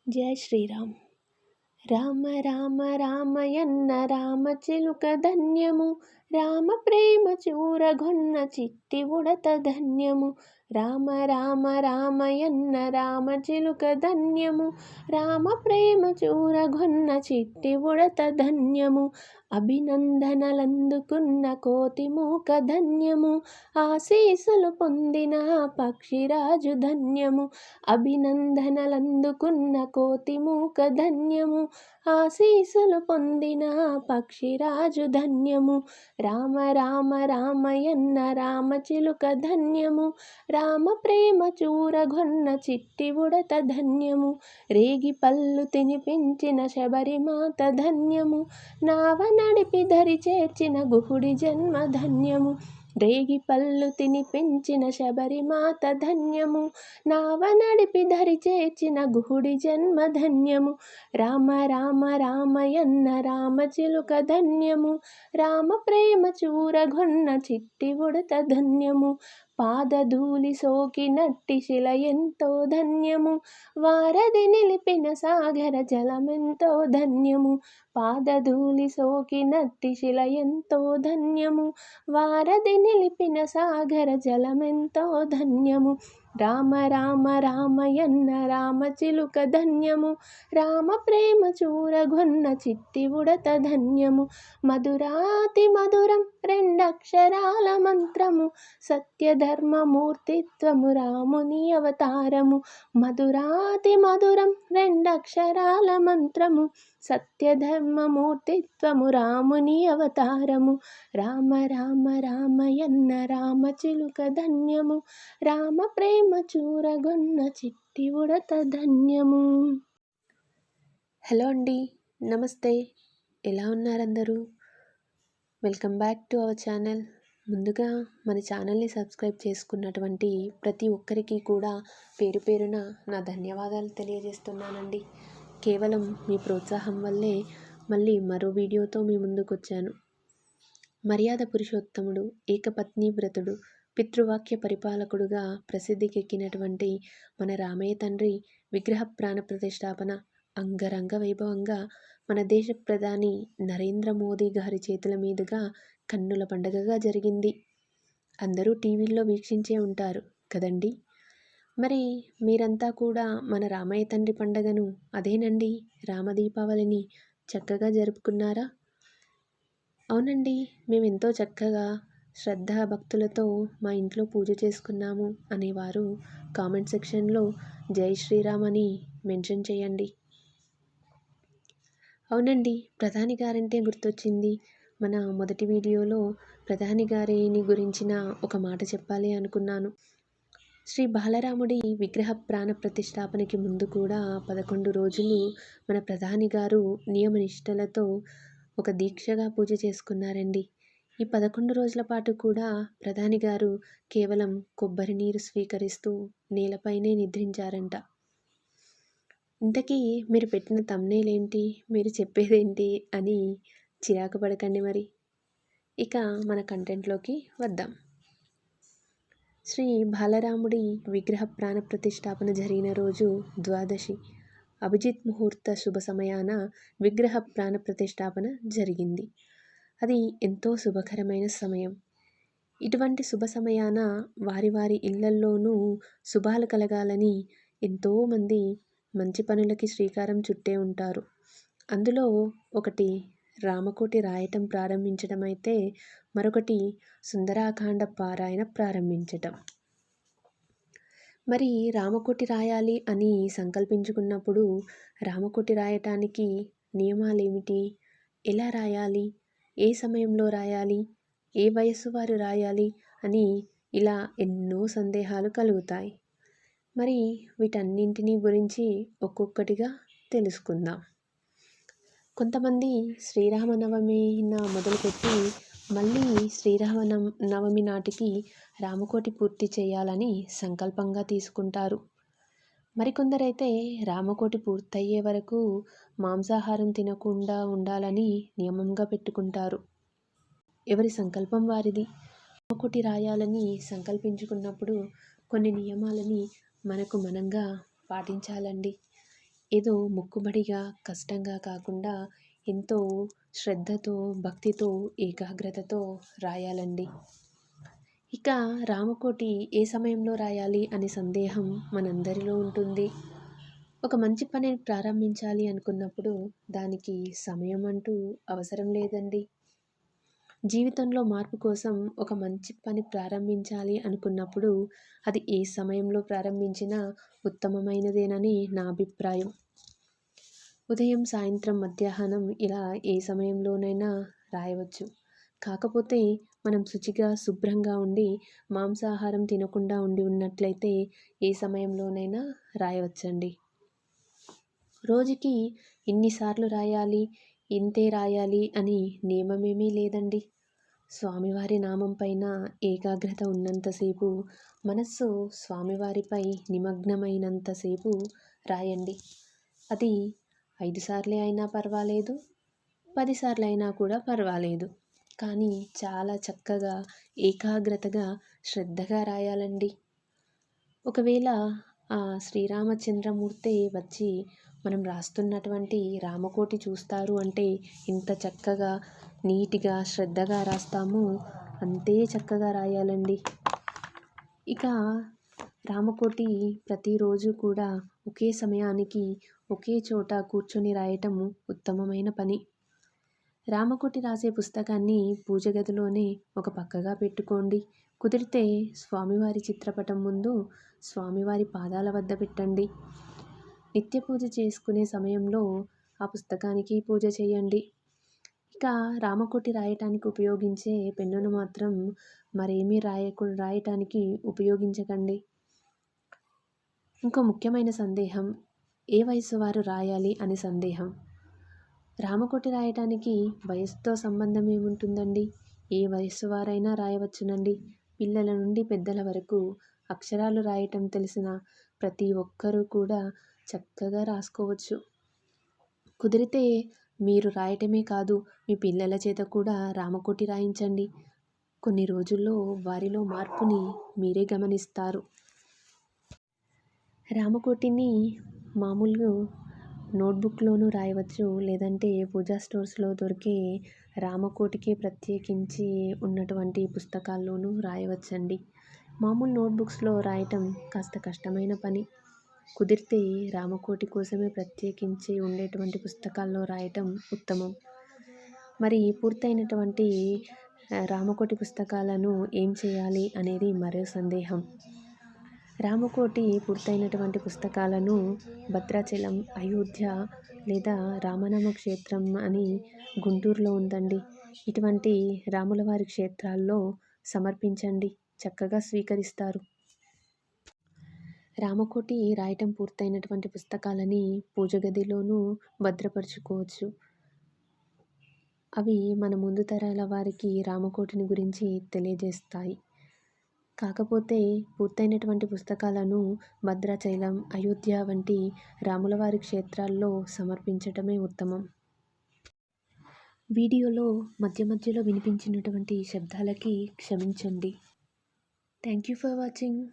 జై శ్రీరామ్. రామ రామ రామయన్న రామచిలుక ధన్యము, రామ ప్రేమ చూరగొన్న చిట్టి ఉడత ధన్యము. రామ రామ రామయన్న రామచిలుక ధన్యము, రామ ప్రేమ చూరగొన్న చిట్టి ఉడత ధన్యము. అభినందనలందుకున్న కోతి మూక ధన్యము, ఆశీసులు పొందిన పక్షిరాజు ధన్యము. అభినందనలందుకున్న కోతి మూక ధన్యము, ఆశీసులు పొందిన పక్షిరాజు ధన్యము. రామ రామ రామయన్న రామచిలుక ధన్యము, రామ ప్రేమ చూరగొన్న చిట్టి ఉడత ధన్యము. రేగి పళ్ళు తినిపించిన శబరిమాత ధన్యము, నావ నడిపి దరి చేర్చిన గుహుడి జన్మ ధన్యము. రేగి పళ్ళు తినిపించిన శబరిమాత ధన్యము, నావ నడిపి దరి చేర్చిన గుహుడి జన్మ ధన్యము. రామ రామ రామయన్న రామచిలుక ధన్యము, రామ ప్రేమ చూరగొన్న చిట్టి ఉడత ధన్యము. పాదధూళి సోకినట్టి శిల ఎంతో ధన్యము, వారధి నిలిపిన సాగర జలమెంతో ధన్యము. పాదధూళి సోకినట్టి శిల ఎంతో ధన్యము, వారధి నిలిపిన సాగర జలమెంతో ధన్యము. రామ రామ రామయన్న రామచిలుక ధన్యము, రామ ప్రేమ చూరగొన్న చిట్టి ఉడత ధన్యము. మధురాతి మధురం రెండక్షరాల మంత్రము, సత్యధర్మమూర్తిత్వము రాముని అవతారము. మధురాతి మధురం రెండక్షరాల మంత్రము, సత్యధర్మమూర్తిత్వము రాముని అవతారము. రామ రామ రామయన్న రామచిలుక ధన్యము, రామ ప్రేమ చూరగొన్న చిట్టి ఉడత ధన్యము. హలో అండి, నమస్తే. ఎలా ఉన్నారందరూ? Welcome back to our channel. ముందుగా మన ఛానల్ని సబ్స్క్రైబ్ చేసుకున్నటువంటి ప్రతి ఒక్కరికి కూడా పేరు పేరున నా ధన్యవాదాలు తెలియజేస్తున్నానండి. కేవలం మీ ప్రోత్సాహం వల్లే మళ్ళీ మరో వీడియోతో మీ ముందుకు వచ్చాను. మర్యాద పురుషోత్తముడు, ఏకపత్ని వ్రతుడు, పితృవాక్య పరిపాలకుడుగా ప్రసిద్ధికెక్కినటువంటి మన రామయ్య తండ్రి విగ్రహ ప్రాణ ప్రతిష్టాపన అంగరంగ వైభవంగా మన దేశ ప్రధాని నరేంద్ర మోదీ గారి చేతుల మీదుగా కన్నుల పండుగగా జరిగింది. అందరూ టీవీల్లో వీక్షించే ఉంటారు కదండి. మరి మీరంతా కూడా మన రామయ్య తండ్రి పండుగను, అదేనండి రామదీపావళిని చక్కగా జరుపుకున్నారా? అవునండి, మేమెంతో చక్కగా శ్రద్ధా భక్తులతో మా ఇంట్లో పూజ చేసుకున్నాము అనేవారు కామెంట్ సెక్షన్లో జై శ్రీరామ్ అని మెన్షన్ చేయండి. అవునండి, ప్రధాని గారంటే గుర్తొచ్చింది. మన మొదటి వీడియోలో ప్రధాని గారిని గురించిన ఒక మాట చెప్పాలి అనుకున్నాను. శ్రీ బాలరాముడి విగ్రహ ప్రాణ ప్రతిష్టాపనకి ముందు కూడా 11 రోజులు మన ప్రధాని గారు నియమనిష్టలతో ఒక దీక్షగా పూజ చేసుకున్నారండి. ఈ 11 రోజుల పాటు కూడా ప్రధాని గారు కేవలం కొబ్బరి నీరు స్వీకరిస్తూ నేలపైనే నిద్రించారంట. ఇంతకీ మీరు పెట్టిన థంబ్నెయిల్ ఏంటి, మీరు చెప్పేదేంటి అని చిరాకు పడకండి. మరి ఇక మన కంటెంట్లోకి వద్దాం. శ్రీ బాలరాముడి విగ్రహ ప్రాణ ప్రతిష్టాపన జరిగిన రోజు ద్వాదశి. అభిజిత్ ముహూర్త శుభ సమయాన విగ్రహ ప్రాణ ప్రతిష్టాపన జరిగింది. అది ఎంతో శుభకరమైన సమయం. ఇటువంటి శుభ సమయాన వారి వారి ఇళ్లల్లోనూ శుభాలు కలగాలని ఎంతోమంది మంచి పనులకి శ్రీకారం చుట్టే ఉంటారు. అందులో ఒకటి రామకోటి రాయటం ప్రారంభించడం అయితే, మరొకటి సుందరాకాండ పారాయణ ప్రారంభించటం. మరి రామకోటి రాయాలి అని సంకల్పించుకున్నప్పుడు రామకోటి రాయటానికి నియమాలేమిటి, ఎలా రాయాలి, ఏ సమయంలో రాయాలి, ఏ వయస్సు వారు రాయాలి అని ఇలా ఎన్నో సందేహాలు కలుగుతాయి. మరి వీటన్నింటినీ గురించి ఒక్కొక్కటిగా తెలుసుకుందాం. కొంతమంది శ్రీరామనవమిన మొదలుపెట్టి మళ్ళీ శ్రీరామనవమి నాటికి రామకోటి పూర్తి చేయాలని సంకల్పంగా తీసుకుంటారు. మరికొందరైతే రామకోటి పూర్తయ్యే వరకు మాంసాహారం తినకుండా ఉండాలని నియమంగా పెట్టుకుంటారు. ఎవరి సంకల్పం వారిది. రామకోటి రాయాలని సంకల్పించుకున్నప్పుడు కొన్ని నియమాలని మనకు మనంగా పాటించాలండి. ఏదో మొక్కుబడిగా, కష్టంగా కాకుండా ఎంతో శ్రద్ధతో, భక్తితో, ఏకాగ్రతతో రాయాలండి. ఇక రామకోటి ఏ సమయంలో రాయాలి అనే సందేహం మనందరిలో ఉంటుంది. ఒక మంచి పనిని ప్రారంభించాలి అనుకున్నప్పుడు దానికి సమయం అంటూ అవసరం లేదండి. జీవితంలో మార్పు కోసం ఒక మంచి పని ప్రారంభించాలి అనుకున్నప్పుడు అది ఏ సమయంలో ప్రారంభించినా ఉత్తమమైనదేనని నా అభిప్రాయం. ఉదయం, సాయంత్రం, మధ్యాహ్నం ఇలా ఏ సమయంలోనైనా రాయవచ్చు. కాకపోతే మనం శుచిగా, శుభ్రంగా ఉండి మాంసాహారం తినకుండా ఉండి ఉన్నట్లయితే ఏ సమయంలోనైనా రాయవచ్చండి. రోజుకి ఇన్నిసార్లు రాయాలి, ఇంతే రాయాలి అని నియమమేమీ లేదండి. స్వామివారి నామం పైన ఏకాగ్రత ఉన్నంతసేపు, మనస్సు స్వామివారిపై నిమగ్నమైనంతసేపు రాయండి. అది 5 సార్లే అయినా పర్వాలేదు, 10 సార్లయినా కూడా పర్వాలేదు. కానీ చాలా చక్కగా, ఏకాగ్రతగా, శ్రద్ధగా రాయాలండి. ఒకవేళ ఆ శ్రీరామచంద్రమూర్తే వచ్చి మనం రాస్తున్నటువంటి రామకోటి చూస్తారు అంటే ఇంత చక్కగా, నీట్‌గా, శ్రద్ధగా రాస్తామో అంతే చక్కగా రాయాలండి. ఇక రామకోటి ప్రతిరోజు కూడా ఒకే సమయానికి, ఒకే చోట కూర్చొని రాయటం ఉత్తమమైన పని. రామకోటి రాసే పుస్తకాన్ని పూజ గదిలోనే ఒక పక్కగా పెట్టుకోండి. కుదిరితే స్వామివారి చిత్రపటం ముందు స్వామివారి పాదాల వద్ద పెట్టండి. నిత్య పూజ చేసుకునే సమయంలో ఆ పుస్తకానికి పూజ చేయండి. ఇక రామకోటి రాయటానికి ఉపయోగించే పెన్నును మాత్రం మరేమీ రాయటానికి ఉపయోగించకండి. ఇంకో ముఖ్యమైన సందేహం, ఏ వయసు వారు రాయాలి అనే సందేహం. రామకోటి రాయటానికి వయసుతో సంబంధం ఏముంటుందండి? ఏ వయస్సు వారైనా రాయవచ్చునండి. పిల్లల నుండి పెద్దల వరకు అక్షరాలు రాయటం తెలిసిన ప్రతి ఒక్కరూ కూడా చక్కగా రాసుకోవచ్చు. కుదిరితే మీరు రాయటమే కాదు, మీ పిల్లల చేత కూడా రామకోటి రాయించండి. కొన్ని రోజుల్లో వారిలో మార్పుని మీరే గమనిస్తారు. రామకోటిని మామూలుగా నోట్బుక్లోనూ రాయవచ్చు, లేదంటే పూజా స్టోర్స్లో దొరికే రామకోటికే ప్రత్యేకించి ఉన్నటువంటి పుస్తకాల్లోనూ రాయవచ్చండి. మామూలు నోట్బుక్స్లో రాయటం కాస్త కష్టమైన పని. కుదిరితే రామకోటి కోసమే ప్రత్యేకించి ఉండేటువంటి పుస్తకాల్లో రాయటం ఉత్తమం. మరి పూర్తయినటువంటి రామకోటి పుస్తకాలను ఏం చేయాలి అనేది మరో సందేహం. రామకోటి పూర్తయినటువంటి పుస్తకాలను భద్రాచలం, అయోధ్య లేదా రామనామ క్షేత్రం అని గుంటూరులో ఉందండి. ఇటువంటి రాములవారి క్షేత్రాల్లో సమర్పించండి, చక్కగా స్వీకరిస్తారు. రామకోటి రాయటం పూర్తయినటువంటి పుస్తకాలని పూజ గదిలోనూ భద్రపరుచుకోవచ్చు. అవి మన ముందు తరాల వారికి రామకోటిని గురించి తెలియజేస్తాయి. కాకపోతే పూర్తయినటువంటి పుస్తకాలను భద్రాచలం, అయోధ్య వంటి రాములవారి క్షేత్రాల్లో సమర్పించటమే ఉత్తమం. వీడియోలో మధ్య మధ్యలో వినిపించినటువంటి శబ్దాలకి క్షమించండి. Thank you for watching.